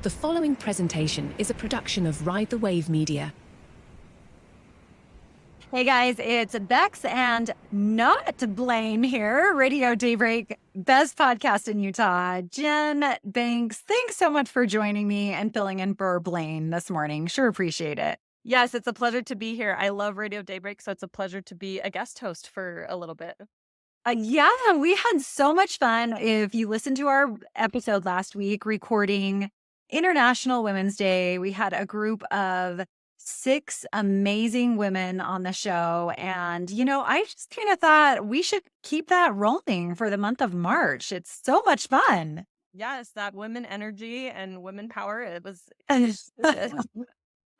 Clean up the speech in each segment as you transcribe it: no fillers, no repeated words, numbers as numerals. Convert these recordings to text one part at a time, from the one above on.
The following presentation is a production of Ride the Wave Media. Hey guys, it's Becks and not Blane here, Radio Daybreak, best podcast in Utah. Jen Banks, thanks so much for joining me and filling in for Blane this morning. Sure appreciate it. Yes, it's a pleasure to be here. I love Radio Daybreak, so it's a pleasure to be a guest host for a little bit. Yeah, we had so much fun. If you listened to our episode last week recording International Women's Day, we had a group of 6 amazing women on the show. And, I just kind of thought we should keep that rolling for the month of March. It's so much fun. Yes, that women energy and women power. It was.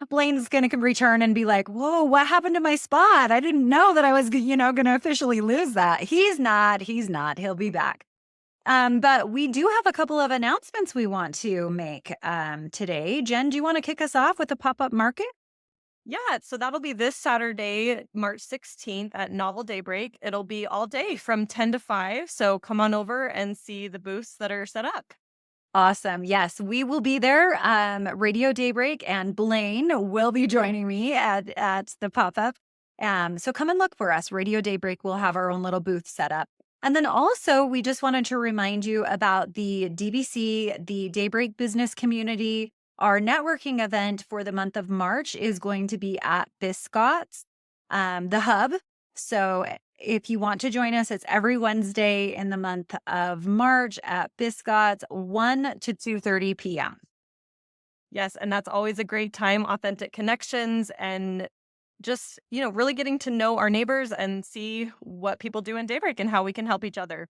Blaine's going to return and be like, whoa, what happened to my spot? I didn't know that I was, going to officially lose that. He's not. He'll be back. But we do have a couple of announcements we want to make today. Jen, do you want to kick us off with the pop-up market? Yeah, so that'll be this Saturday, March 16th at Novel Daybreak. It'll be all day from 10 to 5. So come on over and see the booths that are set up. Awesome. Yes, we will be there. Radio Daybreak and Blane will be joining me at the pop-up. So come and look for us. Radio Daybreak will have our own little booth set up. And then also, we just wanted to remind you about the DBC, the Daybreak Business Community. Our networking event for the month of March is going to be at Biscott's, the hub. So if you want to join us, it's every Wednesday in the month of March at Biscott's, 1 to 2:30 p.m. Yes, and that's always a great time, authentic connections, and just, really getting to know our neighbors and see what people do in Daybreak and how we can help each other.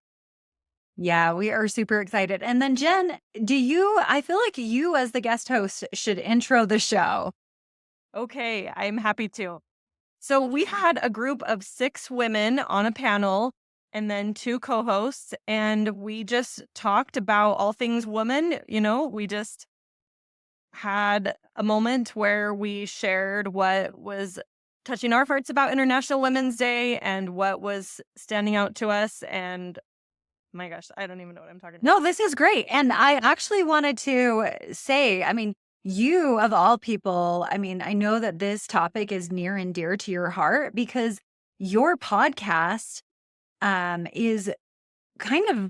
Yeah, we are super excited. And then Jen, I feel like you as the guest host should intro the show. Okay, I'm happy to. So we had a group of 6 women on a panel and then 2 co-hosts, and we just talked about all things women. We just had a moment where we shared what was touching our hearts about International Women's Day and what was standing out to us. And my gosh, I don't even know what I'm talking about. No, this is great. And I actually wanted to say, you of all people, I know that this topic is near and dear to your heart because your podcast is kind of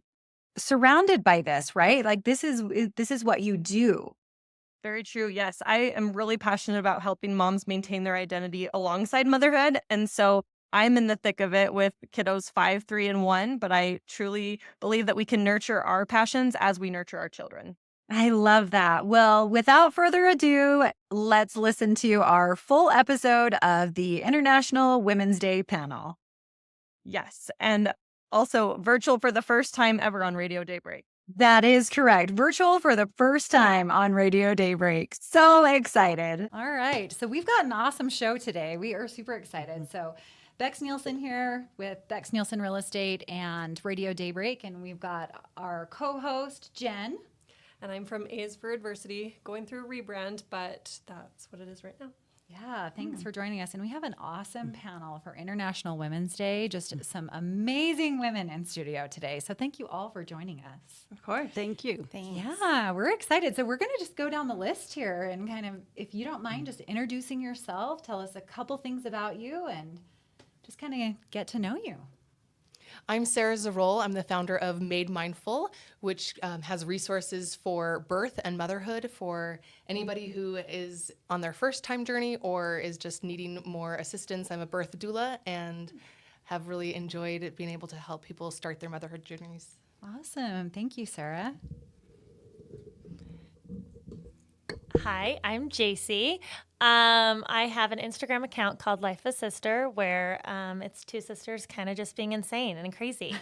surrounded by this, right? Like this is what you do. Very true. Yes, I am really passionate about helping moms maintain their identity alongside motherhood. And so I'm in the thick of it with kiddos 5, 3, and 1, but I truly believe that we can nurture our passions as we nurture our children. I love that. Well, without further ado, let's listen to our full episode of the International Women's Day panel. Yes, and also virtual for the first time ever on Radio Daybreak. That is correct. Virtual for the first time on Radio Daybreak. So excited. All right. So we've got an awesome show today. We are super excited. So Becks Nielsen here with Becks Nielsen Real Estate and Radio Daybreak. And we've got our co-host, Jen. And I'm from A's for Adversity, going through a rebrand, but that's what it is right now. Yeah, thanks for joining us. And we have an awesome panel for International Women's Day. Just some amazing women in studio today. So thank you all for joining us. Of course. Thank you. Thanks. Yeah, we're excited. So we're going to just go down the list here and kind of, if you don't mind, just introducing yourself, tell us a couple things about you and just kind of get to know you. I'm Sarah Zarol. I'm the founder of Made Mindful, which has resources for birth and motherhood for anybody who is on their first time journey or is just needing more assistance. I'm a birth doula and have really enjoyed being able to help people start their motherhood journeys. Awesome. Thank you, Sarah. Hi, I'm JC. I have an Instagram account called Life a Sister where it's 2 sisters kind of just being insane and crazy,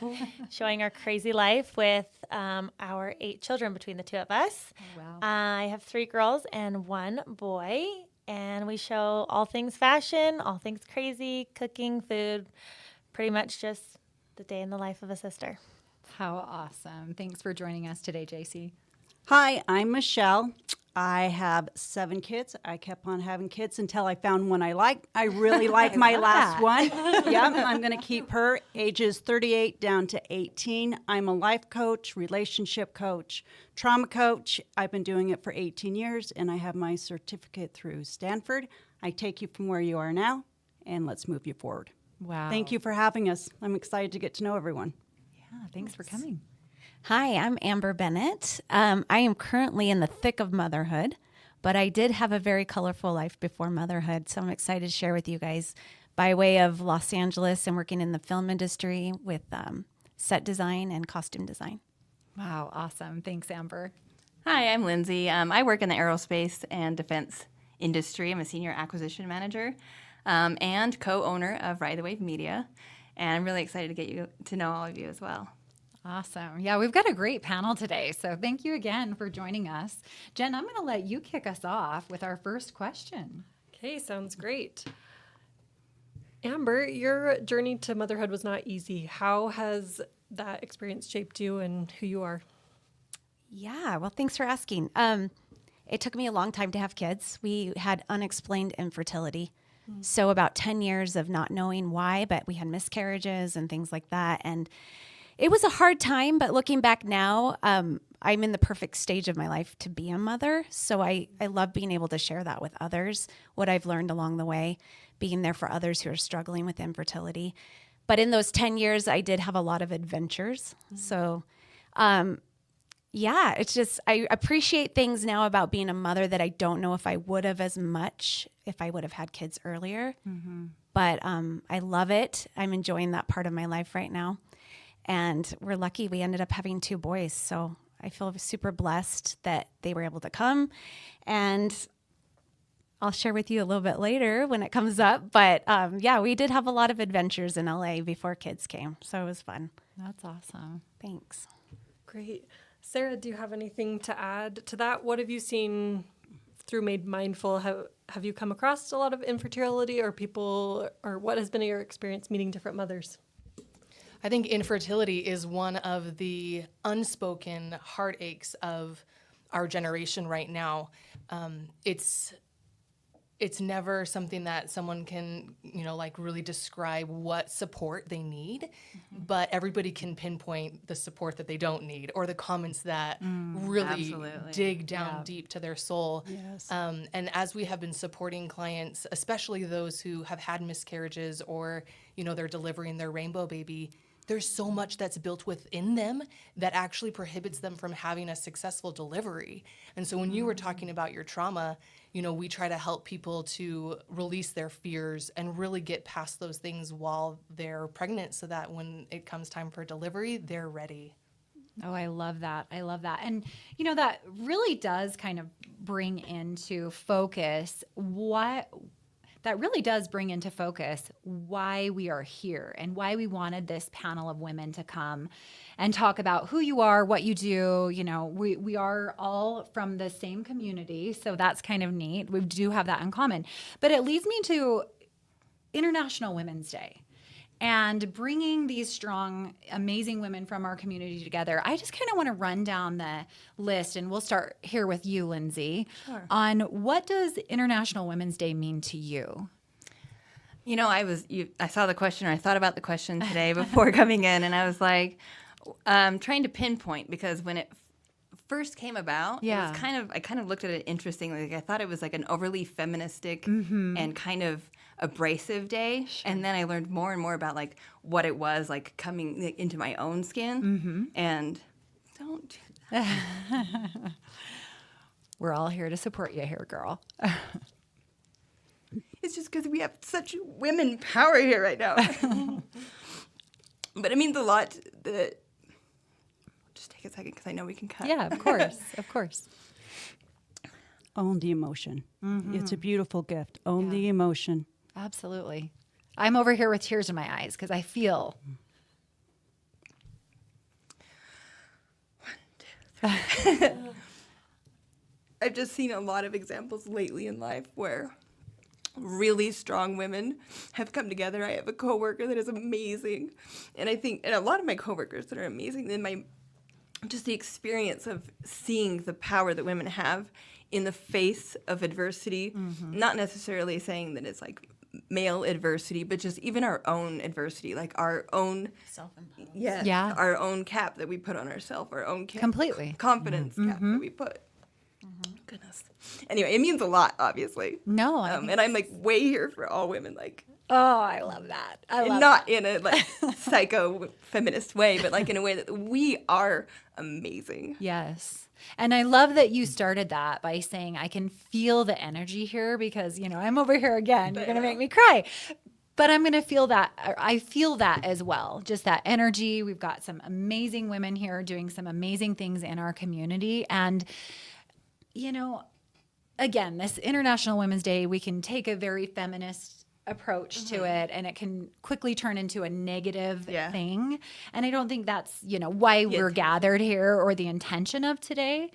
showing our crazy life with our 8 children between the 2 of us. Oh, wow. I have 3 girls and 1 boy, and we show all things fashion, all things crazy, cooking, food, pretty much just the day in the life of a sister. How awesome. Thanks for joining us today, JC. Hi, I'm Michelle. I have 7 kids. I kept on having kids until I found one I like. I really like my last one. Yep, I'm going to keep her ages 38 down to 18. I'm a life coach, relationship coach, trauma coach. I've been doing it for 18 years, and I have my certificate through Stanford. I take you from where you are now, and let's move you forward. Wow. Thank you for having us. I'm excited to get to know everyone. Yeah, thanks for coming. Hi, I'm Amber Bennett. I am currently in the thick of motherhood, but I did have a very colorful life before motherhood, so I'm excited to share with you guys by way of Los Angeles and working in the film industry with set design and costume design. Wow, awesome. Thanks, Amber. Hi, I'm Lindsay. I work in the aerospace and defense industry. I'm a senior acquisition manager and co-owner of Ride the Wave Media, and I'm really excited to get you to know all of you as well. Awesome. Yeah, we've got a great panel today. So thank you again for joining us. Jen, I'm going to let you kick us off with our first question. Okay, sounds great. Amber, your journey to motherhood was not easy. How has that experience shaped you and who you are? Yeah, well, thanks for asking. It took me a long time to have kids. We had unexplained infertility. So about 10 years of not knowing why, but we had miscarriages and things like that. And it was a hard time, but looking back now, I'm in the perfect stage of my life to be a mother. So I love being able to share that with others, what I've learned along the way, being there for others who are struggling with infertility. But in those 10 years, I did have a lot of adventures. So, yeah, it's just, I appreciate things now about being a mother that I don't know if I would have as much if I would have had kids earlier. But I love it. I'm enjoying that part of my life right now. And we're lucky we ended up having 2 boys. So I feel super blessed that they were able to come. And I'll share with you a little bit later when it comes up. But yeah, we did have a lot of adventures in LA before kids came. So it was fun. That's awesome. Thanks. Great. Sarah, do you have anything to add to that? What have you seen through Made Mindful? Have you come across a lot of infertility or people, or what has been your experience meeting different mothers? I think infertility is one of the unspoken heartaches of our generation right now. It's never something that someone can, like really describe what support they need, but everybody can pinpoint the support that they don't need or the comments that really dig down deep to their soul. Yes. And as we have been supporting clients, especially those who have had miscarriages or, they're delivering their rainbow baby, there's so much that's built within them that actually prohibits them from having a successful delivery. And so when you were talking about your trauma, we try to help people to release their fears and really get past those things while they're pregnant so that when it comes time for delivery, they're ready. Oh, I love that. I love that. And, that really does kind of bring into focus why we are here and why we wanted this panel of women to come and talk about who you are, what you do. We are all from the same community, so that's kind of neat. We do have that in common. But it leads me to International Women's Day and bringing these strong, amazing women from our community together. I just kind of want to run down the list, and we'll start here with you, Lindsay, on what does International Women's Day mean to you? I saw the question, or I thought about the question today before coming in, and I was like, trying to pinpoint, because when it first came about, it was I kind of looked at it interestingly. Like, I thought it was like an overly feministic and kind of abrasive day. Sure. And then I learned more and more about like what it was like coming into my own skin. And don't do that. We're all here to support you here, girl. It's just because we have such women power here right now. But it means a lot. Just take a second because I know we can cut. Yeah, of course, of course. Own the emotion. It's a beautiful gift. Own the emotion. Absolutely. I'm over here with tears in my eyes because I feel. 1, 2, 3. I've just seen a lot of examples lately in life where really strong women have come together. I have a coworker that is amazing, and I think, and a lot of my coworkers that are amazing. And just the experience of seeing the power that women have in the face of adversity, not necessarily saying that it's like male adversity, but just even our own adversity, like our own Yeah. our own cap that we put on ourselves, our own Completely. confidence cap that we put. Goodness. Anyway, it means a lot, obviously. No, I think and I'm like way here for all women, like oh, I love that. I love not in a like psycho feminist way, but like in a way that we are amazing. Yes. And I love that you started that by saying, I can feel the energy here because, you know, I'm over here again. You're going to make me cry. But I'm going to feel that. I feel that as well. Just that energy. We've got some amazing women here doing some amazing things in our community. And, you know, again, this International Women's Day, we can take a very feminist approach to it, and it can quickly turn into a negative thing. And I don't think that's, you know, why we're gathered here or the intention of today.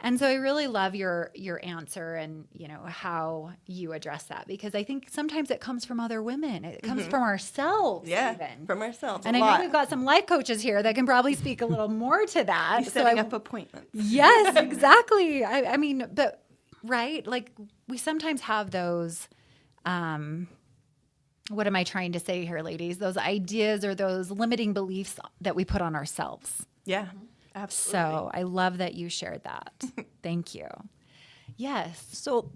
And so I really love your answer and, you know, how you address that, because I think sometimes it comes from other women. It comes from ourselves even. From ourselves. And I know we've got some life coaches here that can probably speak a little more to that. Setting up appointments. Yes, exactly. I mean, but right? Like we sometimes have those what am I trying to say here, ladies? Those ideas or those limiting beliefs that we put on ourselves. Yeah, absolutely. So I love that you shared that. Thank you. Yes. So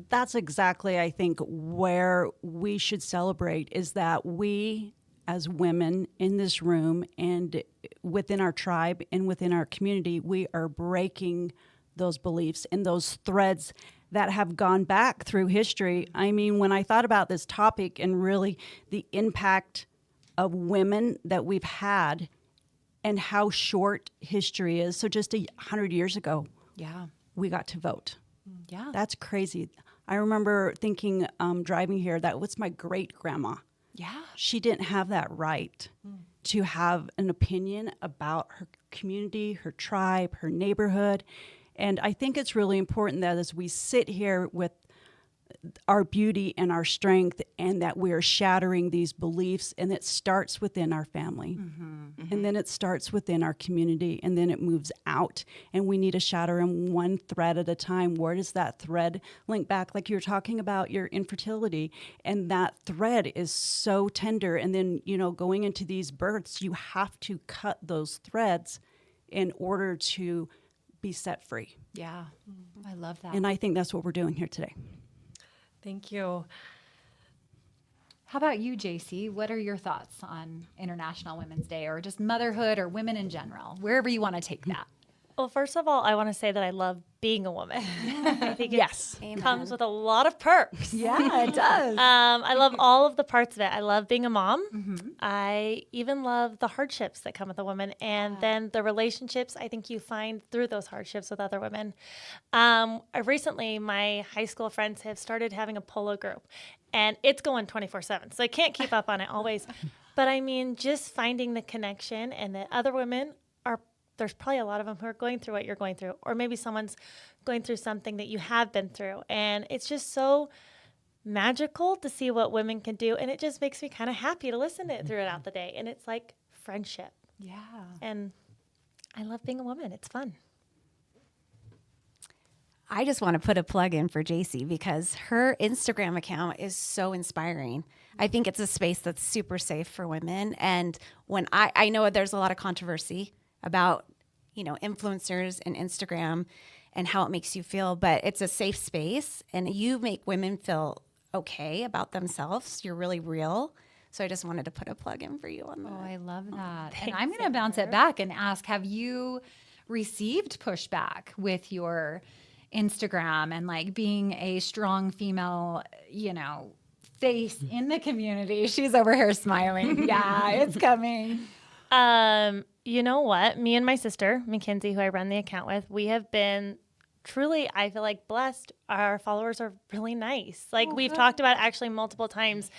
that's exactly, I think, where we should celebrate is that we as women in this room and within our tribe and within our community, we are breaking those beliefs and those threads that have gone back through history. I mean, when I thought about this topic and really the impact of women that we've had and how short history is. So just 100 years ago, we got to vote. Yeah. That's crazy. I remember thinking, driving here, that was my great-grandma. Yeah. She didn't have that right to have an opinion about her community, her tribe, her neighborhood. And I think it's really important that as we sit here with our beauty and our strength and that we're shattering these beliefs, and it starts within our family. And then it starts within our community, and then it moves out. And we need to shatter them one thread at a time. Where does that thread link back? Like you're talking about your infertility, and that thread is so tender. And then, you know, going into these births, you have to cut those threads in order to be set free. Yeah. I love that. And I think that's what we're doing here today. Thank you. How about you, JC? What are your thoughts on International Women's Day or just motherhood or women in general, wherever you want to take that? Well, first of all, I want to say that I love being a woman. I think it comes with a lot of perks. Yeah, it does. I love all of the parts of it. I love being a mom. I even love the hardships that come with a woman, and then the relationships I think you find through those hardships with other women. Recently, my high school friends have started having a polo group, and it's going 24/7, so I can't keep up on it always. But I mean, just finding the connection and that other women are, there's probably a lot of them who are going through what you're going through, or maybe someone's going through something that you have been through. And it's just so magical to see what women can do. And it just makes me kind of happy to listen to it throughout the day. And it's like friendship. Yeah. And I love being a woman. It's fun. I just want to put a plug in for JC because her Instagram account is so inspiring. I think it's a space that's super safe for women. And when I know there's a lot of controversy about, you know, influencers and Instagram and how it makes you feel, but it's a safe space and you make women feel okay about themselves. You're really real. So I just wanted to put a plug in for you on that. Oh, I love that. And I'm going to bounce it back and ask, have you received pushback with your Instagram and like being a strong female, you know, face in the community? She's over here smiling. Yeah, it's coming. You know what? Me and my sister, Mackenzie, who I run the account with, we have been truly, I feel like, blessed. Our followers are really nice. Like we've talked about it actually multiple times.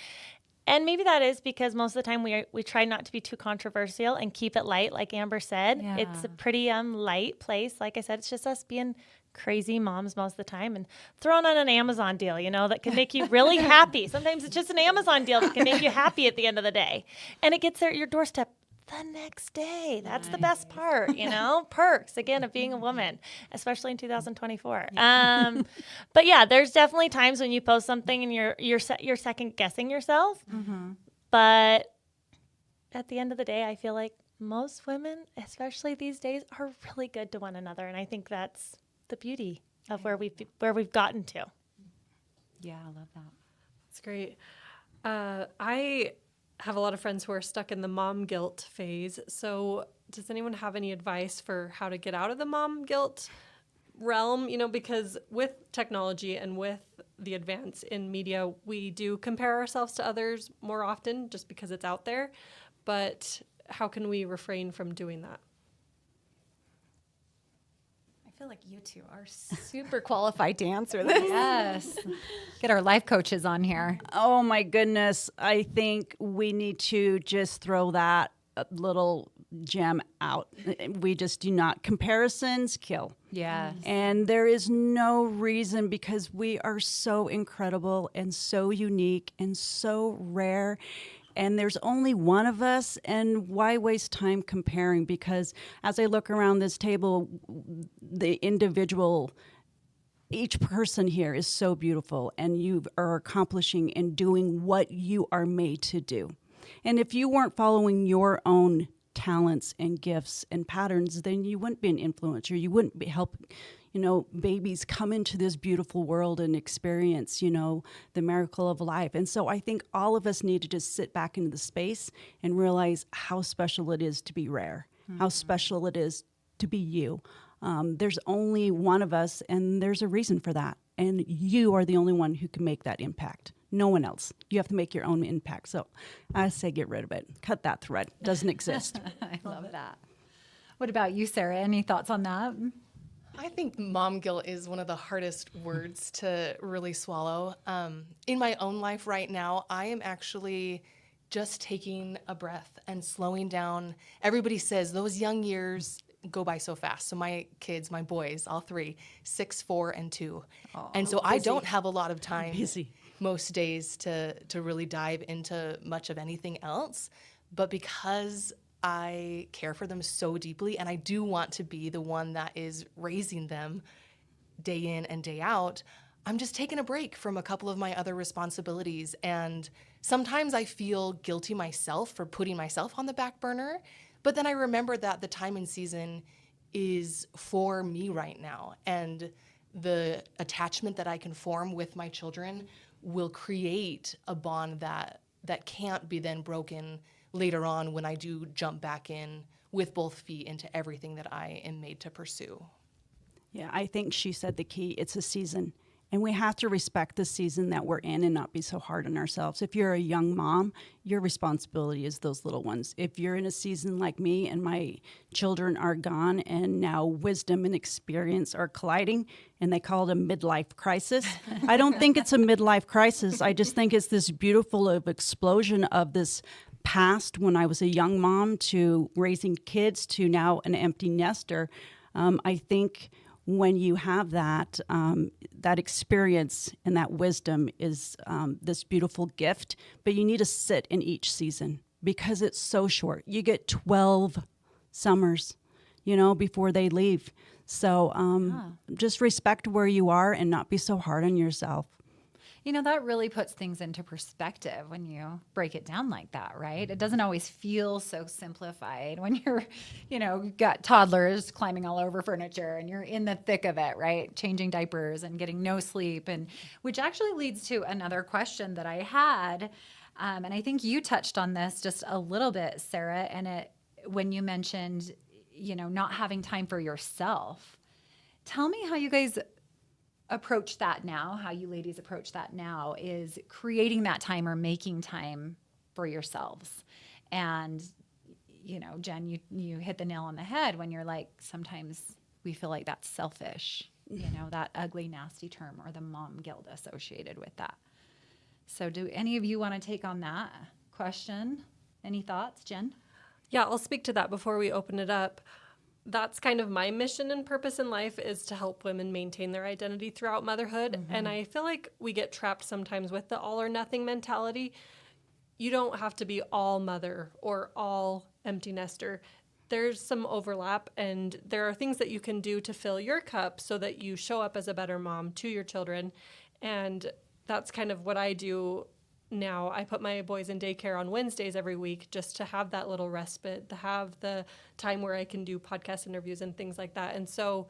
And maybe that is because most of the time we try not to be too controversial and keep it light, like Amber said. Yeah. It's a pretty light place. Like I said, it's just us being crazy moms most of the time and throwing on an Amazon deal, you know, that can make you really happy. Sometimes it's just an Amazon deal that can make you happy at the end of the day. And it gets there at your doorstep the next day. That's the best part, you know? Perks, again, of being a woman, especially in 2024. But yeah, there's definitely times when you post something and you're second guessing yourself. But at the end of the day, I feel like most women, especially these days, are really good to one another. And I think that's the beauty of where we've gotten to. Yeah, I love that. That's great. I have a lot of friends who are stuck in the mom guilt phase. So does anyone have any advice for how to get out of the mom guilt realm? You know, because with technology and with the advance in media, we do compare ourselves to others more often just because it's out there. But how can we refrain from doing that? I feel like you two are super qualified to answer this. Yes. Get our life coaches on here. Oh my goodness. I think we need to just throw that little gem out. We just do not. Comparisons kill. Yeah. And there is no reason, because we are so incredible and so unique and so rare. And there's only one of us, and why waste time comparing? Because as I look around this table, the individual, each person here is so beautiful, and you are accomplishing and doing what you are made to do. And if you weren't following your own talents and gifts and patterns, then you wouldn't be an influencer. You wouldn't be helping, babies come into this beautiful world and experience, the miracle of life. And so I think all of us need to just sit back into the space and realize how special it is to be rare, how special it is to be you. There's only one of us, and there's a reason for that. And you are the only one who can make that impact. No one else. You have to make your own impact. So I say get rid of it. Cut that thread. Doesn't exist. I love that. What about you, Sarah? Any thoughts on that? I think mom guilt is one of the hardest words to really swallow. In my own life right now, I am actually just taking a breath and slowing down. Everybody says those young years go by so fast. So my kids, my boys, all three, 6, 4, and 2. And so I don't have a lot of time most days to really dive into much of anything else. But because I care for them so deeply, and I do want to be the one that is raising them day in and day out, I'm just taking a break from a couple of my other responsibilities. And sometimes I feel guilty myself for putting myself on the back burner, but then I remember that the time and season is for me right now. And the attachment that I can form with my children will create a bond that can't be then broken later on when I do jump back in with both feet into everything that I am made to pursue. Yeah, I think she said the key. It's a season. And we have to respect the season that we're in and not be so hard on ourselves. If you're a young mom, your responsibility is those little ones. If you're in a season like me and my children are gone and now wisdom and experience are colliding, and they call it a midlife crisis, I don't think it's a midlife crisis. I just think it's this beautiful explosion of this past when I was a young mom to raising kids to now an empty nester. I think when you have that, that experience and that wisdom is this beautiful gift, but you need to sit in each season because it's so short. You get 12 summers, before they leave. So just respect where you are and not be so hard on yourself. That really puts things into perspective when you break it down like that, right? It doesn't always feel so simplified when you're, got toddlers climbing all over furniture and you're in the thick of it, right? Changing diapers and getting no sleep, and which actually leads to another question that I had. And I think you touched on this just a little bit, Sarah, and when you mentioned, not having time for yourself. Tell me how you guys approach that now, how you ladies approach that now, is creating that time or making time for yourselves. And, Jen, you hit the nail on the head when you're like, sometimes we feel like that's selfish, that ugly, nasty term, or the mom guilt associated with that. So do any of you want to take on that question? Any thoughts, Jen? Yeah, I'll speak to that before we open it up. That's kind of my mission and purpose in life, is to help women maintain their identity throughout motherhood. Mm-hmm. And I feel like we get trapped sometimes with the all or nothing mentality. you don't have to be all mother or all empty nester. There's some overlap, and there are things that you can do to fill your cup so that you show up as a better mom to your children. And that's kind of what I do now. I put my boys in daycare on Wednesdays every week just to have that little respite, to have the time where I can do podcast interviews and things like that. And so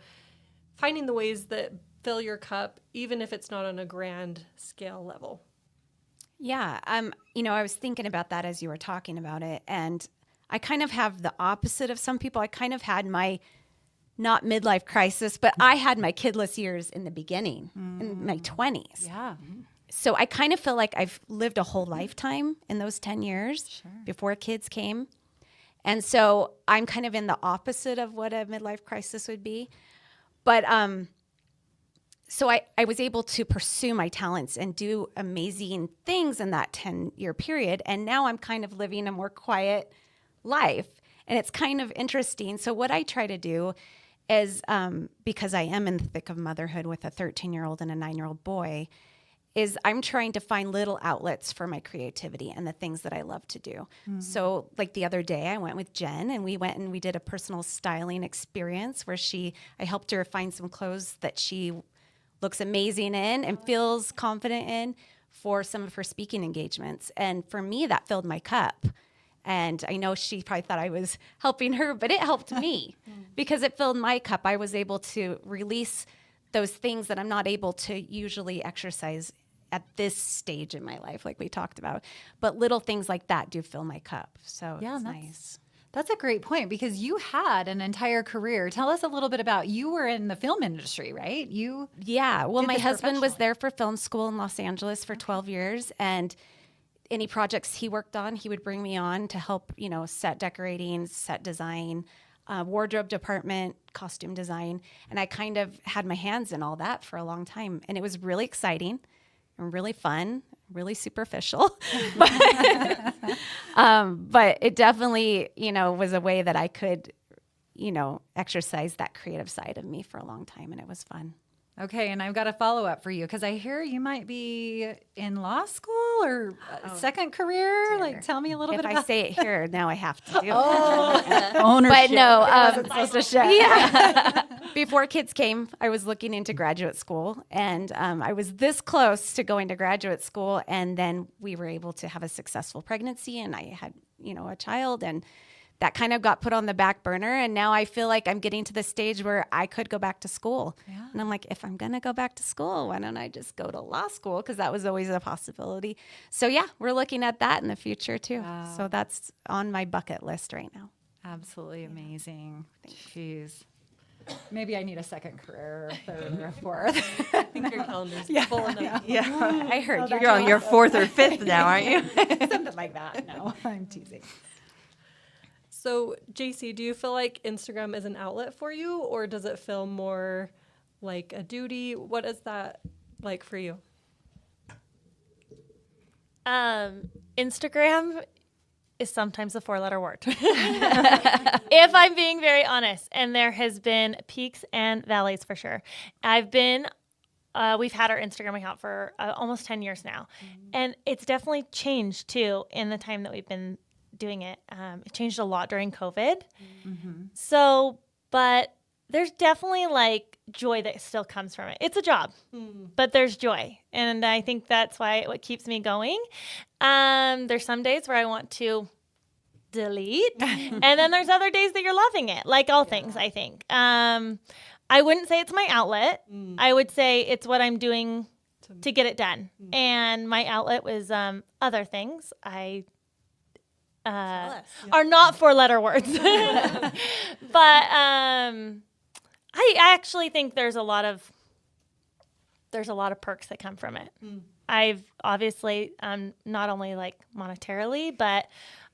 finding the ways that fill your cup, even if it's not on a grand scale level. Yeah. I was thinking about that as you were talking about it. And I kind of have the opposite of some people. I kind of had my, not midlife crisis, but I had my kidless years in the beginning, in my 20s. Yeah. So I kind of feel like I've lived a whole lifetime in those 10 years before kids came. And so I'm kind of in the opposite of what a midlife crisis would be. But so I was able to pursue my talents and do amazing things in that 10-year period. And now I'm kind of living a more quiet life. And it's kind of interesting. So what I try to do is, because I am in the thick of motherhood with a 13-year-old and a 9-year-old boy, is I'm trying to find little outlets for my creativity and the things that I love to do. So like the other day I went with Jen and we did a personal styling experience where I helped her find some clothes that she looks amazing in and feels confident in for some of her speaking engagements. And for me, that filled my cup. And I know she probably thought I was helping her, but it helped me because it filled my cup. I was able to release those things that I'm not able to usually exercise at this stage in my life, like we talked about. But little things like that do fill my cup. So Yeah, it's that's nice. That's a great point because you had an entire career. Tell us a little bit about, you were in the film industry, right? Yeah. Well, did my this husband was professionally. there for film school in Los Angeles for 12 years. And any projects he worked on, he would bring me on to help, set decorating, set design, wardrobe department, costume design. And I kind of had my hands in all that for a long time. And it was really exciting and really fun, really superficial. but it definitely, was a way that I could, exercise that creative side of me for a long time. And it was fun. Okay, and I've got a follow-up for you because I hear you might be in law school or second career. Like, tell me a little bit If about I say it here, now I have to do it. ownership. But no, supposed to share. yeah. Before kids came, I was looking into graduate school, and I was this close to going to graduate school, and then we were able to have a successful pregnancy, and I had, a child, and that kind of got put on the back burner. And now I feel like I'm getting to the stage where I could go back to school. Yeah. And I'm like, if I'm going to go back to school, why don't I just go to law school? Because that was always a possibility. So yeah, we're looking at that in the future too. Wow. So that's on my bucket list right now. Absolutely amazing. Jeez. Maybe I need a second career, or a third, or a fourth. I think your calendar's full enough. Yeah. I heard You're on your fourth or fifth now, aren't you? Something like that. No, I'm teasing. So, JC, do you feel like Instagram is an outlet for you, or does it feel more like a duty? What is that like for you? Instagram is sometimes a 4-letter word. If I'm being very honest, and there has been peaks and valleys for sure. We've had our Instagram account for almost 10 years now, and it's definitely changed too in the time that we've been doing it. It changed a lot during COVID. So, but there's definitely like joy that still comes from it. It's a job, but there's joy. And I think that's what keeps me going. There's some days where I want to delete, and then there's other days that you're loving it, like all things, I think. I wouldn't say it's my outlet. I would say it's what I'm doing to get it done. And my outlet was other things. Are not 4-letter words. But I actually think there's a lot of perks that come from it. I've obviously not only like monetarily, but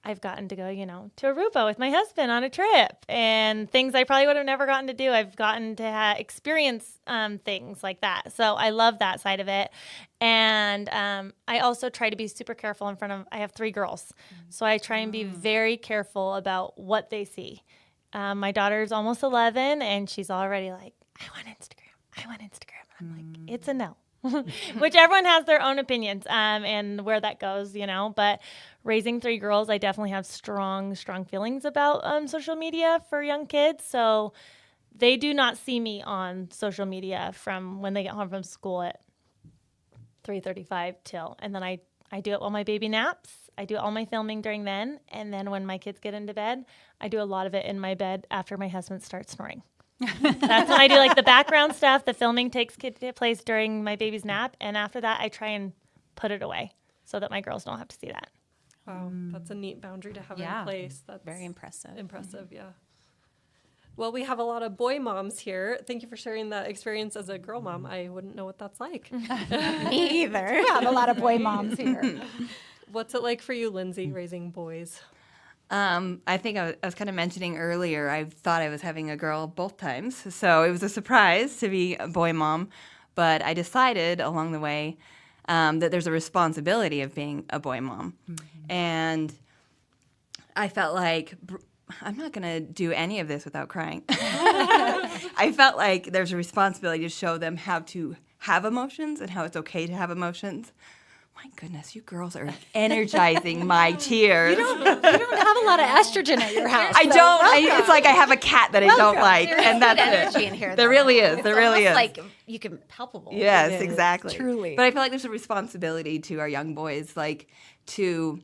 I've gotten to go, to Aruba with my husband on a trip, and things I probably would have never gotten to do. I've gotten to experience things like that. So I love that side of it. And I also try to be super careful I have 3 girls. So I try and be very careful about what they see. My daughter's almost 11, and she's already like, I want Instagram. I'm like, it's a no. which everyone has their own opinions and where that goes, but raising 3 girls, I definitely have strong feelings about social media for young kids. So they do not see me on social media from when they get home from school at 3:35 till, and then I do it while my baby naps. I do all my filming during then, and then when my kids get into bed, I do a lot of it in my bed after my husband starts snoring. That's when I do like the background stuff. The filming takes place during my baby's nap, and after that, I try and put it away so that my girls don't have to see that. Wow, that's a neat boundary to have in place. That's very impressive. Yeah. Well, we have a lot of boy moms here. Thank you for sharing that experience as a girl mom. I wouldn't know what that's like. Me either. We have a lot of boy moms here. What's it like for you, Lindsay, raising boys? I think I was kind of mentioning earlier, I thought I was having a girl both times. So it was a surprise to be a boy mom. But I decided along the way that there's a responsibility of being a boy mom. Mm-hmm. And I felt like I'm not going to do any of this without crying. I felt like there's a responsibility to show them how to have emotions and how it's okay to have emotions. My goodness, you girls are energizing my tears. You don't have a lot of estrogen at your house. I don't. It's like I have a cat that I don't like, and that's energy it. in here. There really is. There really is. Like you can palpable. Yes, exactly. Truly. But I feel like there's a responsibility to our young boys, like to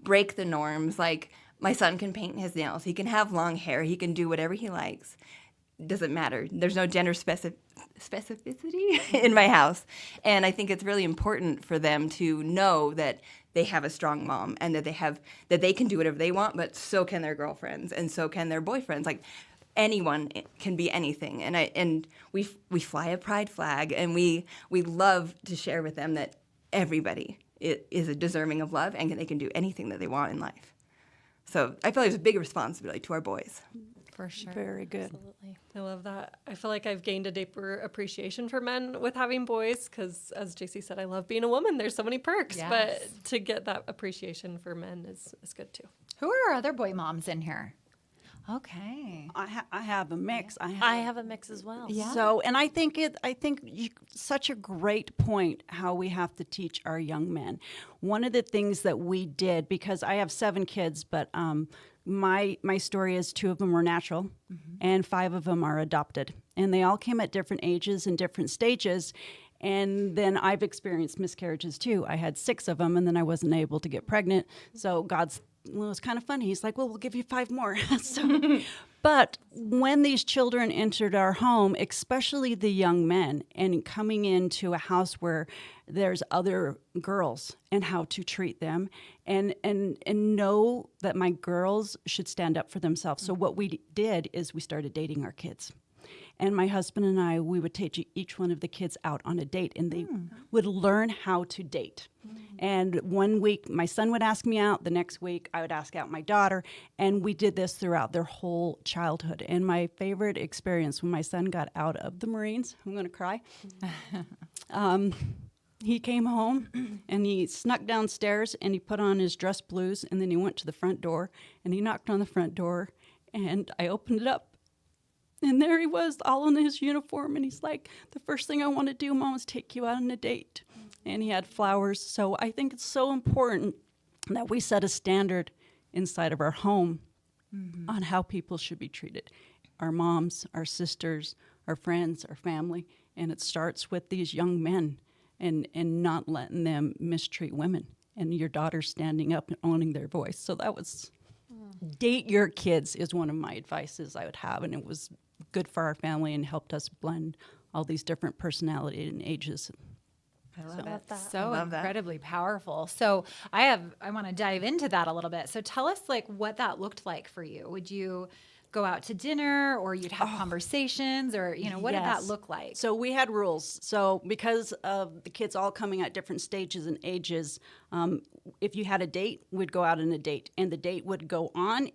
break the norms. Like my son can paint his nails. He can have long hair. He can do whatever he likes. Doesn't matter. There's no gender specificity in my house. And I think it's really important for them to know that they have a strong mom and that they can do whatever they want, but so can their girlfriends and so can their boyfriends. Like anyone can be anything. And we fly a pride flag, and we love to share with them that everybody is a deserving of love and they can do anything that they want in life. So I feel like there's a big responsibility to our boys. For sure. Very good. Absolutely. I love that. I feel like I've gained a deeper appreciation for men with having boys because, as JC said, I love being a woman. There's so many perks, but to get that appreciation for men is good too. Who are our other boy moms in here? Okay. I have a mix. I have a mix as well. Yeah. So, and I think such a great point how we have to teach our young men. One of the things that we did, because I have 7 kids, but my story is 2 of them were natural, and 5 of them are adopted, and they all came at different ages and different stages. And then I've experienced miscarriages too. I had 6 of them, and then I wasn't able to get pregnant. So it was kind of funny. He's like, well, we'll give you 5 more. But when these children entered our home, especially the young men, and coming into a house where there's other girls and how to treat them and know that my girls should stand up for themselves. So what we did is we started dating our kids. And my husband and I, we would take each one of the kids out on a date, and they would learn how to date. And one week, my son would ask me out. The next week, I would ask out my daughter. And we did this throughout their whole childhood. And my favorite experience when my son got out of the Marines, I'm going to cry. He came home, and he snuck downstairs, and he put on his dress blues, and then he went to the front door, and he knocked on the front door, and I opened it up. And there he was, all in his uniform, and he's like, the first thing I want to do, Mom, is take you out on a date. And he had flowers. So I think it's so important that we set a standard inside of our home on how people should be treated. Our moms, our sisters, our friends, our family. And it starts with these young men and not letting them mistreat women. And your daughter standing up and owning their voice. So that was... Date your kids is one of my advices I would have, and it was good for our family and helped us blend all these different personalities and ages. I love that. So incredibly powerful. So I want to dive into that a little bit. So tell us like what that looked like for you. Would you go out to dinner, or you'd have conversations, or what did that look like? So we had rules. So because of the kids all coming at different stages and ages, if you had a date, we'd go out on a date, and the date would go on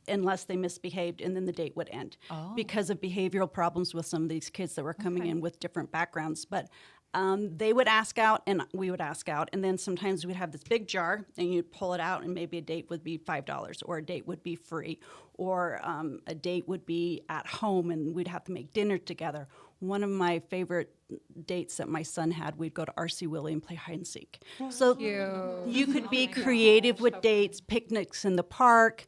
unless they misbehaved, and then the date would end because of behavioral problems with some of these kids that were coming in with different backgrounds. But they would ask out, and we would ask out, and then sometimes we'd have this big jar, and you'd pull it out, and maybe a date would be $5, or a date would be free, or a date would be at home, and we'd have to make dinner together, one of my favorite dates that my son had, we'd go to R.C. Willey and play hide and seek. So you could be creative with dates, picnics in the park,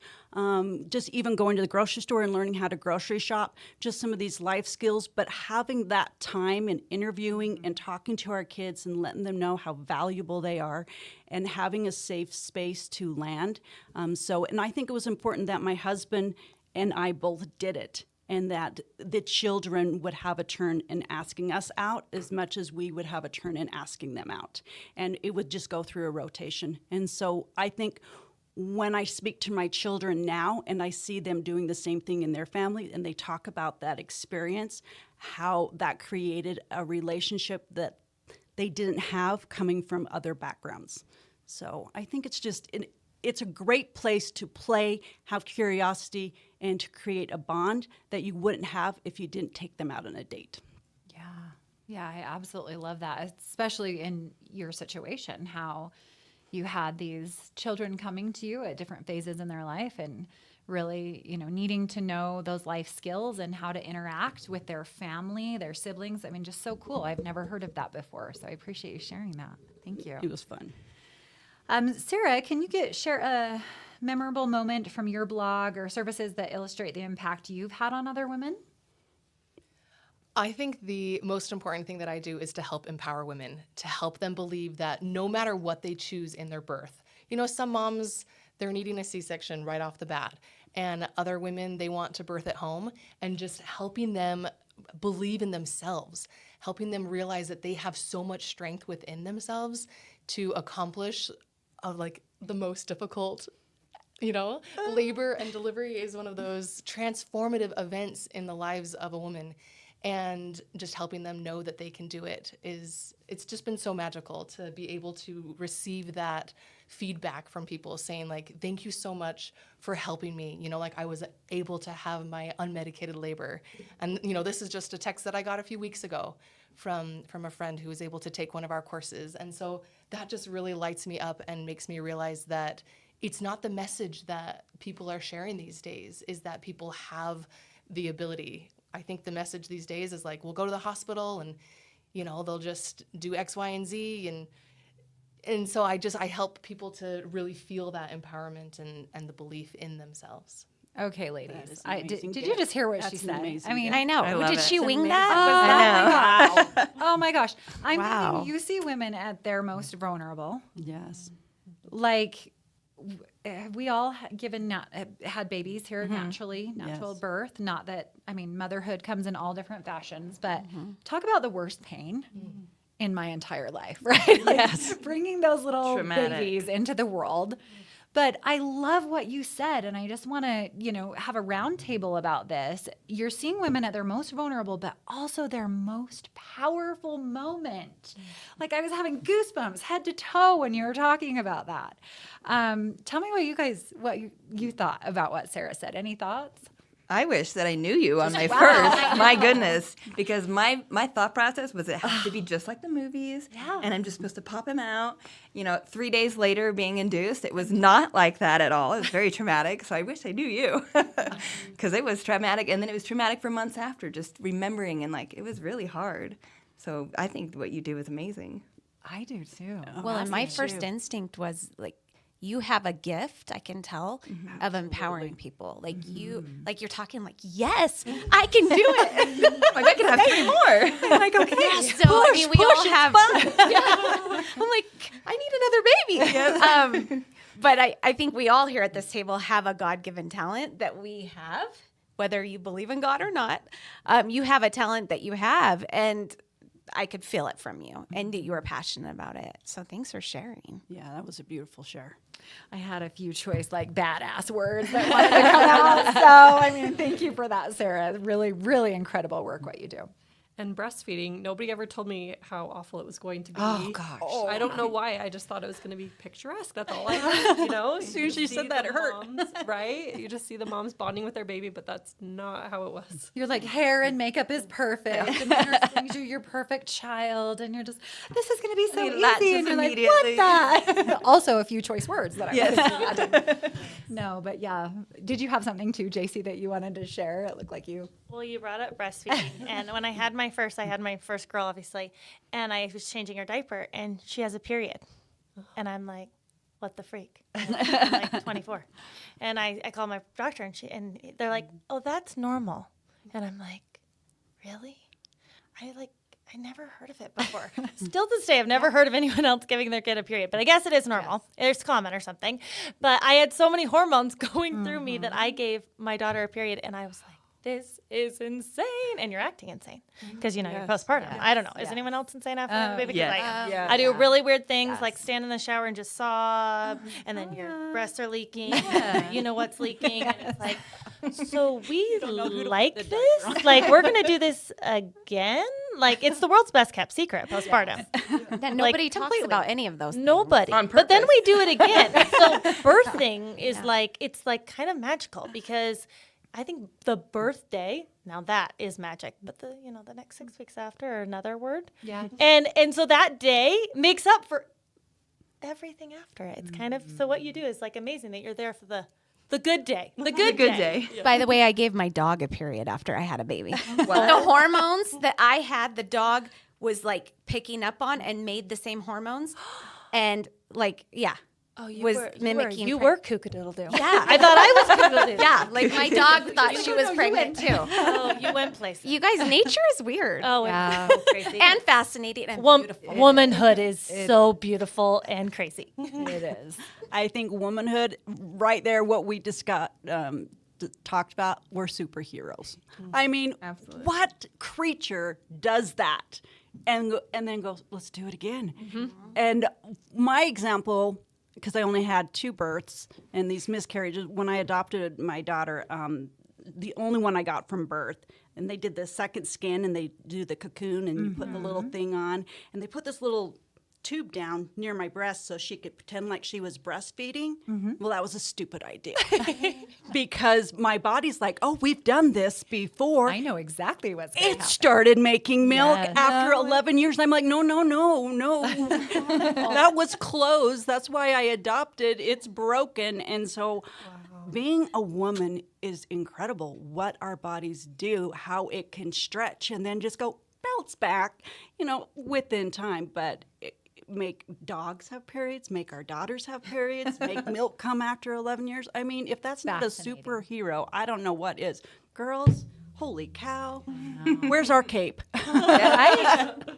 just even going to the grocery store and learning how to grocery shop, just some of these life skills. But having that time and interviewing and talking to our kids and letting them know how valuable they are and having a safe space to land. And I think it was important that my husband and I both did it, and that the children would have a turn in asking us out as much as we would have a turn in asking them out. And it would just go through a rotation. And so I think when I speak to my children now and I see them doing the same thing in their family and they talk about that experience, how that created a relationship that they didn't have coming from other backgrounds. So I think it's just, it's a great place to play, have curiosity, and to create a bond that you wouldn't have if you didn't take them out on a date. Yeah, I absolutely love that, especially in your situation, how you had these children coming to you at different phases in their life and really, needing to know those life skills and how to interact with their family, their siblings. I mean, just so cool. I've never heard of that before, so I appreciate you sharing that. Thank you. It was fun. Sarah, can you share a memorable moment from your blog or services that illustrate the impact you've had on other women? I think the most important thing that I do is to help empower women, to help them believe that no matter what they choose in their birth, some moms, they're needing a C-section right off the bat, and other women, they want to birth at home, and just helping them believe in themselves, helping them realize that they have so much strength within themselves to accomplish the most difficult, labor and delivery is one of those transformative events in the lives of a woman. And just helping them know that they can do it it's just been so magical to be able to receive that feedback from people saying thank you so much for helping me. I was able to have my unmedicated labor. And, this is just a text that I got a few weeks ago from a friend who was able to take one of our courses. And so that just really lights me up and makes me realize that it's not the message that people are sharing these days, is that people have the ability. I think the message these days is we'll go to the hospital and, they'll just do X, Y, and Z. And so I help people to really feel that empowerment and the belief in themselves. Okay, ladies. Did you just hear what she said? I mean, I know. Did she wing Oh, that? wow. Oh my gosh. Wow. You see women at their most vulnerable. Yes. We all had babies here naturally, natural Yes. birth. Not that, motherhood comes in all different fashions, but talk about the worst pain in my entire life, right? Yes. Bringing those little Traumatic. babies into the world. But I love what you said, and I just want to, have a round table about this. You're seeing women at their most vulnerable, but also their most powerful moment. I was having goosebumps head to toe when you were talking about that. Tell me what you thought about what Sarah said. Any thoughts? I wish that I knew you on my first. My goodness. Because my thought process was it has to be just like the movies. Yeah. And I'm just supposed to pop him out. 3 days later being induced. It was not like that at all. It was very traumatic. So I wish I knew you. Because it was traumatic. And then it was traumatic for months after, just remembering. And it was really hard. So I think what you do is amazing. I do too. Well, and my first instinct was you have a gift, I can tell, of empowering people. You're talking yes, I can do it. I can have 3 more. Okay. Yeah, so we all have. I'm I need another baby. But I think we all here at this table have a God-given talent that we have, whether you believe in God or not. You have a talent that you have, and I could feel it from you, and that you were passionate about it. So thanks for sharing. Yeah, that was a beautiful share. I had a few choice badass words that wanted to come out. So thank you for that, Sarah. Really, really incredible work what you do. And breastfeeding, nobody ever told me how awful it was going to be. Oh, gosh. I don't know why. I just thought it was going to be picturesque. That's all I heard, As soon as you said that, it hurt. Moms, right? You just see the moms bonding with their baby, but that's not how it was. You're hair and makeup is perfect. And the nurse brings you your perfect child. And you're just, this is going to be so easy. And you're what the? Also a few choice words that I would have added. No, but yeah. Did you have something too, JC, that you wanted to share? It looked like you Well, you brought up breastfeeding, and when I had my first girl, obviously, and I was changing her diaper, and she has a period, and I'm like, what the freak? I'm like 24, and I call my doctor, and they're like, oh, that's normal, and I'm like, really? I never heard of it before. Still to this day, I've never heard of anyone else giving their kid a period, but I guess it is normal. Yes. It's common or something. But I had so many hormones going through me that I gave my daughter a period, and I was like, this is insane. And you're acting insane because, you're postpartum. Yes. I don't know. Is anyone else insane after a baby? Because I do really weird things like stand in the shower and just sob, and then your breasts are leaking. You know what's leaking. And it's like, so we like this? Like, we're going to do this again? Like, it's the world's best kept secret, postpartum. That nobody talks about any of those things. Nobody. But then we do it again. So birthing is it's kind of magical because I think the birthday, now that is magic, but the next 6 weeks after are another word. Yeah. And so that day makes up for everything after it. It's kind of, so what you do is like amazing that you're there for the good day. The good day. Yeah. By the way, I gave my dog a period after I had a baby. The hormones that I had, the dog was like picking up on and made the same hormones. And like, Oh, mimicking. You were Kookadoodle-Doo. Yeah. I thought I was Kookadoodle-Doo. Yeah, like my dog thought she was pregnant too. Oh, you went places. You guys, nature is weird. Oh, it's so crazy. And fascinating and beautiful. Womanhood is so beautiful and crazy. It is. I think womanhood, right there, what we discussed, talked about, we're superheroes. I mean, absolutely. What creature does that? And then goes, let's do it again. Mm-hmm. And my example, because I only had 2 births and these miscarriages, when I adopted my daughter, the only one I got from birth, and they did the second scan and they do the cocoon and you put the little thing on, and they put this little tube down near my breast so she could pretend like she was breastfeeding. Well, that was a stupid idea because my body's like, oh, we've done this before. I know exactly what's going to happen. It started making milk after 11 years. I'm like, no. That was closed. That's why I adopted. It's broken. And so being a woman is incredible. What our bodies do, how it can stretch and then just go bounce back, within time. But make dogs have periods, make our daughters have periods, make milk come after 11 years. I mean, if that's not a superhero, I don't know what is. Girls, holy cow. Where's our cape?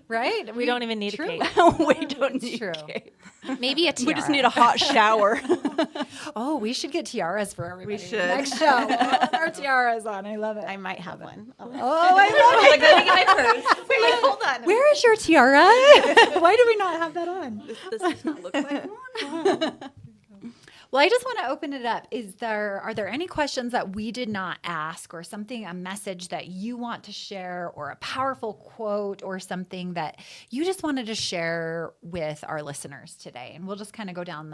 Right? We don't even need a cape. We don't need a cape. Maybe a tiara. We just need a hot shower. Oh, we should get tiaras for everybody. We should. Next show, we'll put our tiaras on. I love it. I might have one. Oh, I love it. Let me get my purse. Wait, hold on. Where is your tiara? Why do we not have that on? This does not look like one. Well, I just want to open it up. Are there any questions that we did not ask, or a message that you want to share, or a powerful quote, or something that you just wanted to share with our listeners today? And we'll just kind of go down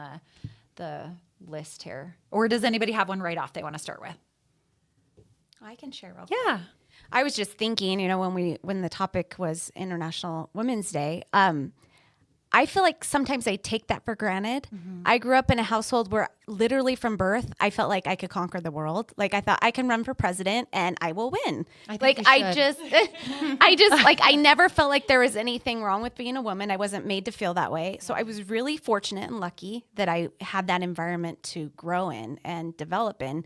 the list here. Or does anybody have one right off they want to start with? I can share real quick. Yeah. I was just thinking, when the topic was International Women's Day, I feel like sometimes I take that for granted. I grew up in a household where literally from birth, I felt like I could conquer the world. Like I thought I can run for president and I will win. I never felt like there was anything wrong with being a woman. I wasn't made to feel that way. So I was really fortunate and lucky that I had that environment to grow in and develop in.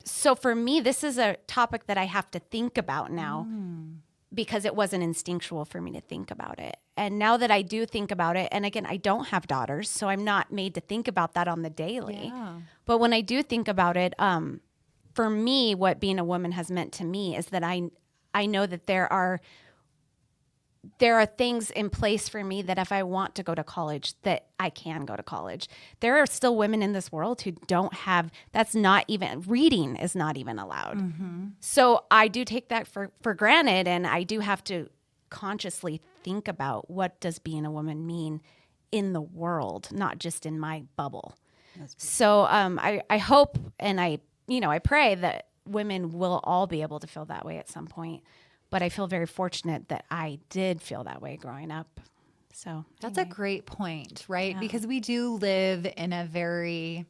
So for me, this is a topic that I have to think about now. Because it wasn't instinctual for me to think about it. And now that I do think about it, and again, I don't have daughters, so I'm not made to think about that on the daily. Yeah. But when I do think about it, for me, what being a woman has meant to me is that I know that there are things in place for me that if I want to go to college, that I can go to college. There are still women in this world who don't have, reading is not even allowed. So I do take that for granted, and I do have to consciously think about what does being a woman mean in the world, not just in my bubble. So I hope and I pray that women will all be able to feel that way at some point. But I feel very fortunate that I did feel that way growing up. So that's a great point, right? Yeah. Because we do live in a very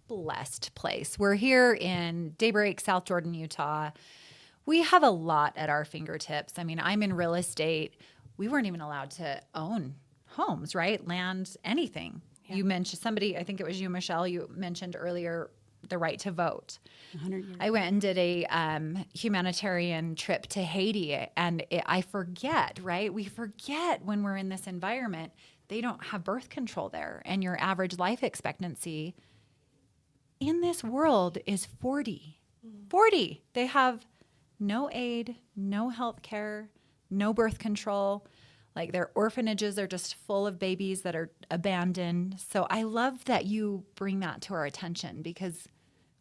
blessed place. We're here in Daybreak, South Jordan, Utah. we have a lot at our fingertips. I mean, I'm in real estate. We weren't even allowed to own homes, right? Land, anything. Yeah. You mentioned somebody, I think it was you, Michelle, you mentioned earlier the right to vote. 100 years. I went and did a humanitarian trip to Haiti, and I forget, right? We forget when we're in this environment, they don't have birth control there, and your average life expectancy in this world is 40. 40. They have no aid, no health care, no birth control. Like their orphanages are just full of babies that are abandoned. So I love that you bring that to our attention, because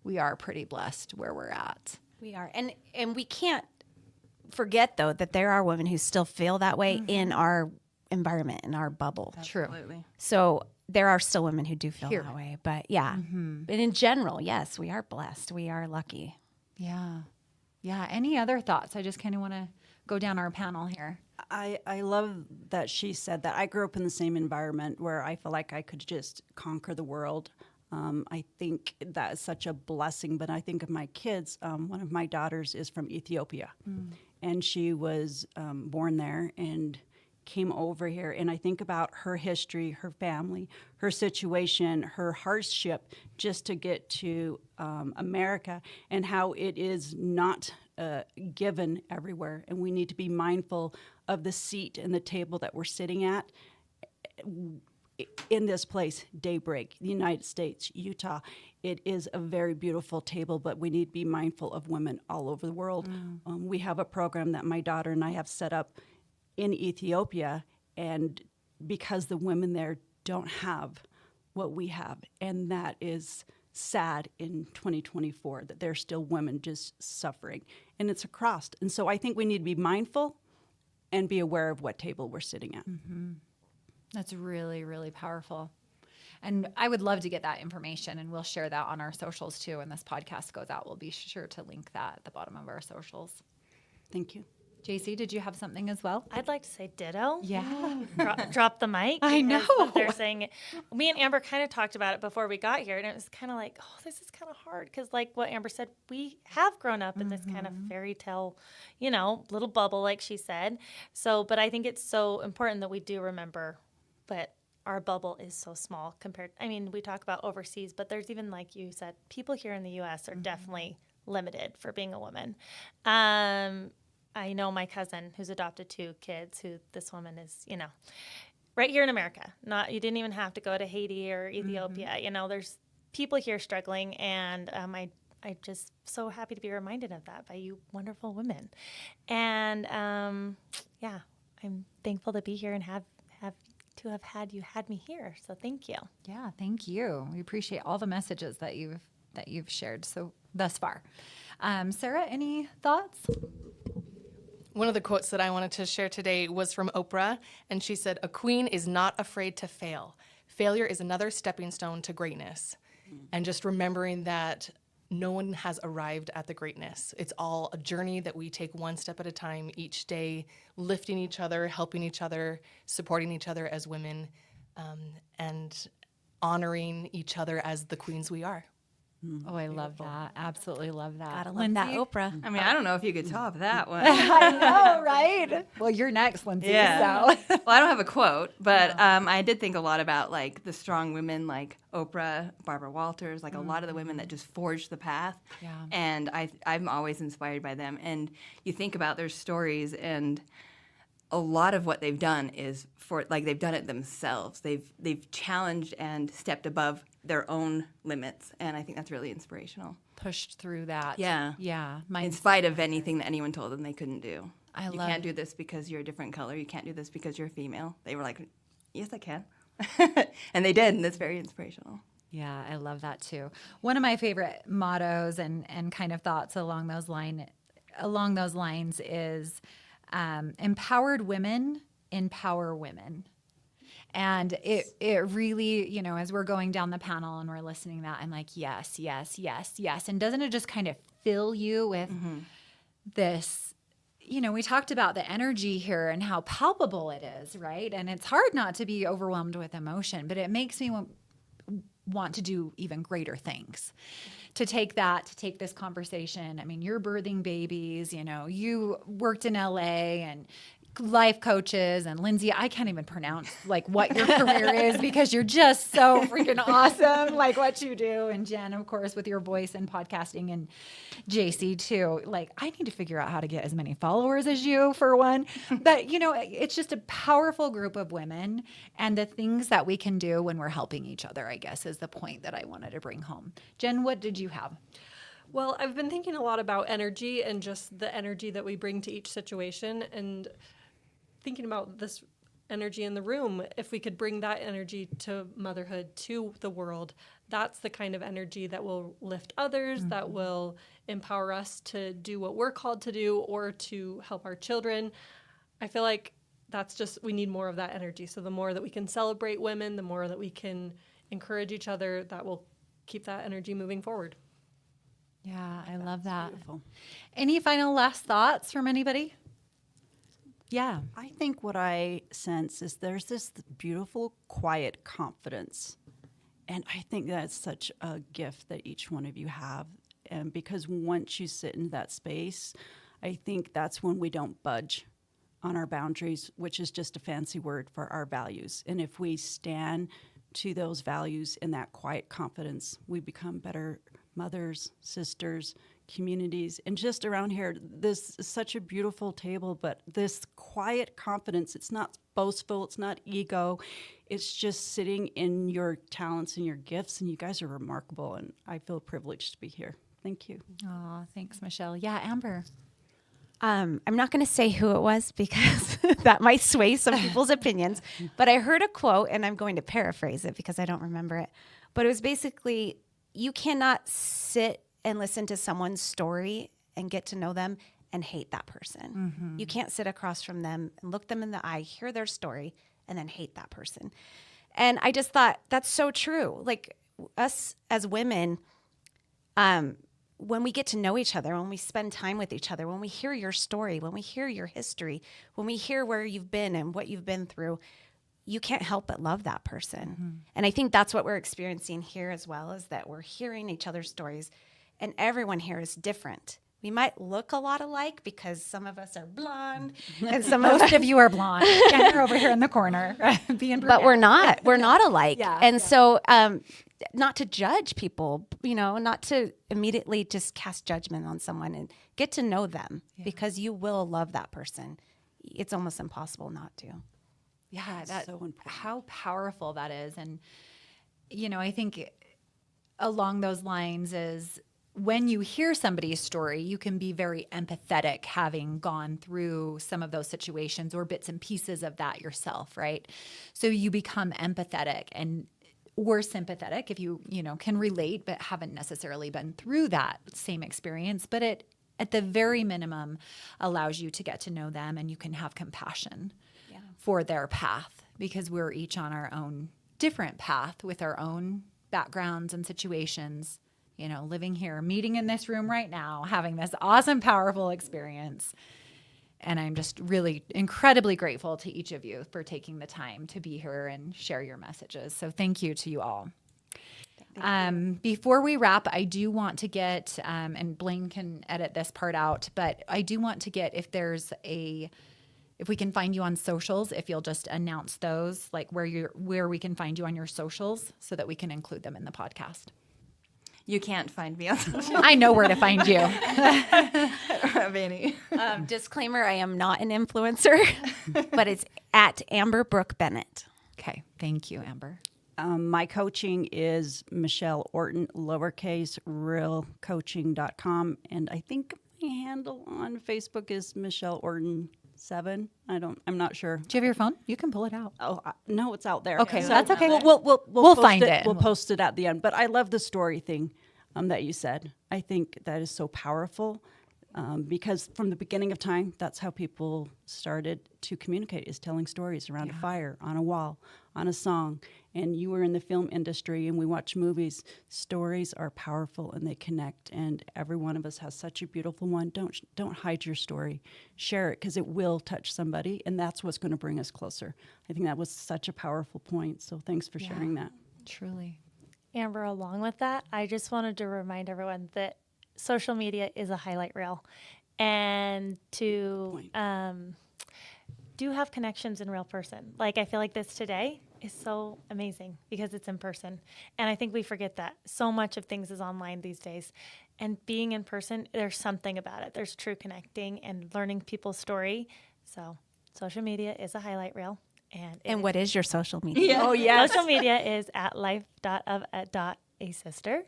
we are pretty blessed where we're at. We are. And we can't forget, though, that there are women who still feel that way in our environment, in our bubble. True. Absolutely. So there are still women who do feel Here. that way. But yeah, but in general, yes, we are blessed. We are lucky. Yeah. Yeah. Any other thoughts? I just kind of want to go down our panel here. I love that she said that. I grew up in the same environment where I feel like I could just conquer the world. I think that is such a blessing. But I think of my kids. One of my daughters is from Ethiopia, and she was born there and came over here. And I think about her history, her family, her situation, her hardship just to get to America, and how it is not given everywhere. And we need to be mindful of the seat and the table that we're sitting at in this place, Daybreak, the United States, Utah. It is a very beautiful table, but we need to be mindful of women all over the world. We have a program that my daughter and I have set up in Ethiopia, and because the women there don't have what we have, and that is sad in 2024, that there's still women just suffering, and it's across. And so I think we need to be mindful and be aware of what table we're sitting at. That's really, really powerful. And I would love to get that information, and we'll share that on our socials too. When this podcast goes out, we'll be sure to link that at the bottom of our socials. Thank you. JC, did you have something as well? I'd like to say ditto. Yeah. Drop the mic. I because know. what they're saying. Me and Amber kind of talked about it before we got here, and it was kind of like, oh, this is kind of hard, because like what Amber said, we have grown up in this kind of fairy tale, little bubble, like she said. So, but I think it's so important that we do remember that our bubble is so small compared. I mean, we talk about overseas, but there's even, like you said, people here in the U.S. are definitely limited for being a woman. I know my cousin who's adopted 2 kids, who this woman is, right here in America. You didn't even have to go to Haiti or Ethiopia. There's people here struggling, and I just so happy to be reminded of that by you wonderful women. And I'm thankful to be here and have had me here. So thank you. Yeah, thank you. We appreciate all the messages that you've shared so thus far. Sarah, any thoughts? One of the quotes that I wanted to share today was from Oprah, and she said, "A queen is not afraid to fail. Failure is another stepping stone to greatness." And just remembering that no one has arrived at the greatness. It's all a journey that we take one step at a time each day, lifting each other, helping each other, supporting each other as women, and honoring each other as the queens we are. Oh, I love that. Absolutely love that. Gotta love that Oprah. I mean, I don't know if you could top that one. I know, right? Well, you're next, Lindsay. Yeah. So. Well, I don't have a quote, but I did think a lot about like the strong women like Oprah, Barbara Walters, like a lot of the women that just forged the path. Yeah. And I'm always inspired by them. And you think about their stories, and a lot of what they've done is they've done it themselves. They've challenged and stepped above their own limits, and I think that's really inspirational. Pushed through that. Yeah. Yeah. In spite of anything that anyone told them they couldn't do. You can't do this because you're a different color. You can't do this because you're a female. They were like, yes, I can. And they did, and that's very inspirational. Yeah, I love that too. One of my favorite mottos and kind of thoughts along those lines is empowered women empower women. And it really, as we're going down the panel and we're listening to that, I'm like, yes, yes, yes, yes. And doesn't it just kind of fill you with this, we talked about the energy here and how palpable it is, right? And it's hard not to be overwhelmed with emotion, but it makes me want to do even greater things. To take this conversation. I mean, you're birthing babies, you worked in LA and life coaches, and Lindsay, I can't even pronounce like what your career is because you're just so freaking awesome, like what you do. And Jen, of course, with your voice and podcasting, and JC too. Like, I need to figure out how to get as many followers as you, for one. But, it's just a powerful group of women, and the things that we can do when we're helping each other, I guess, is the point that I wanted to bring home. Jen, what did you have? Well, I've been thinking a lot about energy and just the energy that we bring to each situation, and thinking about this energy in the room. If we could bring that energy to motherhood, to the world, that's the kind of energy that will lift others, that will empower us to do what we're called to do or to help our children. I feel like we need more of that energy. So the more that we can celebrate women, the more that we can encourage each other, that will keep that energy moving forward. Yeah, I love that. Beautiful. Any final last thoughts from anybody? Yeah. I think what I sense is there's this beautiful, quiet confidence. And I think that's such a gift that each one of you have. And because once you sit in that space, I think that's when we don't budge on our boundaries, which is just a fancy word for our values. And if we stand to those values in that quiet confidence, we become better mothers, sisters, communities. And just around here, this is such a beautiful table, but this quiet confidence, it's not boastful, it's not ego, it's just sitting in your talents and your gifts, and you guys are remarkable, and I feel privileged to be here. Thank you. Oh, thanks, Michelle. Yeah, Amber. I'm not going to say who it was because that might sway some people's opinions, but I heard a quote, and I'm going to paraphrase it because I don't remember it, but it was basically, you cannot sit and listen to someone's story and get to know them and hate that person. Mm-hmm. You can't sit across from them and look them in the eye, hear their story, and then hate that person. And I just thought, that's so true. Like, us as women, when we get to know each other, when we spend time with each other, when we hear your story, when we hear your history, when we hear where you've been and what you've been through, you can't help but love that person. Mm-hmm. And I think that's what we're experiencing here as well, is that we're hearing each other's stories. And everyone here is different. We might look a lot alike because some of us are blonde and most of you are blonde. And you're over here in the corner being brunette. But we're not. We're not alike. Yeah, so not to judge people, not to immediately just cast judgment on someone, and get to know them because you will love that person. It's almost impossible not to. Yeah, that's so important. How powerful that is. And, I think along those lines is, when you hear somebody's story, you can be very empathetic, having gone through some of those situations or bits and pieces of that yourself, right? So you become empathetic or sympathetic if you can relate but haven't necessarily been through that same experience. But it, at the very minimum, allows you to get to know them, and you can have compassion for their path, because we're each on our own different path with our own backgrounds and situations. Living here, meeting in this room right now, having this awesome, powerful experience. And I'm just really incredibly grateful to each of you for taking the time to be here and share your messages. So thank you to you all. Before we wrap, I do want to get, and Blane can edit this part out, but I do want to get, if we can find you on socials, if you'll just announce those, like where we can find you on your socials, so that we can include them in the podcast. You can't find me on social. I know where to find you. Vanny. Disclaimer, I am not an influencer, but it's at Amber Brooke Bennett. Okay. Thank you, Amber. My coaching is Michelle Orton, lowercase, realcoaching.com. And I think my handle on Facebook is Michelle Orton 7. I'm not sure. Do you have your phone? You can pull it out. Oh, no, it's out there. Okay, so that's okay. We'll find it. We'll post it at the end. But I love the story thing that you said. I think that is so powerful because from the beginning of time, that's how people started to communicate, is telling stories around a fire, on a wall, on a song. And you were in the film industry and we watch movies. Stories are powerful and they connect. And every one of us has such a beautiful one. Don't hide your story. Share it, because it will touch somebody. And that's what's going to bring us closer. I think that was such a powerful point. So thanks for sharing that. Truly. Amber, along with that, I just wanted to remind everyone that social media is a highlight reel, and to do have connections in real person. Like, I feel like this today is so amazing because it's in person. And I think we forget that. So much of things is online these days. And being in person, there's something about it. There's true connecting and learning people's story. So social media is a highlight reel. And what is your social media? Oh, yeah. Social media is at life.of.asister.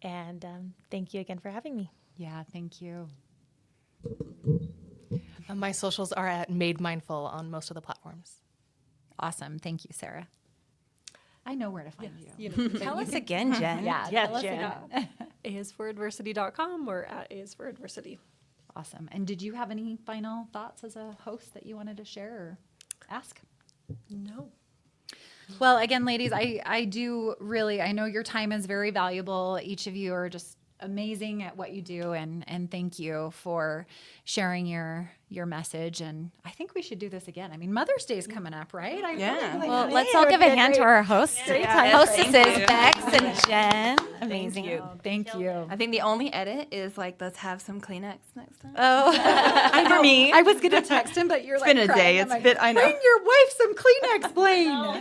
And thank you again for having me. Yeah, thank you. My socials are at Made Mindful on most of the platforms. Awesome. Thank you, Sarah. I know where to find you. Tell us again, Jen. Tell us Jen. again. asforadversity.com or at asforadversity. Awesome. And did you have any final thoughts as a host that you wanted to share or ask? No. Well, again, ladies, I do really, I know your time is very valuable. Each of you are just amazing at what you do, and thank you for sharing your message. And I think we should do this again. I mean, Mother's Day is coming up, right? Well, let's all give a hand to our hosts. Hostesses, Becks and Jen. Amazing. Thank you. I think the only edit is like, let's have some Kleenex next time. Oh, For me. I was going to text him, but you're It's like, been a crying. day. I'm It's been, I know. Bring your wife some Kleenex, Blane.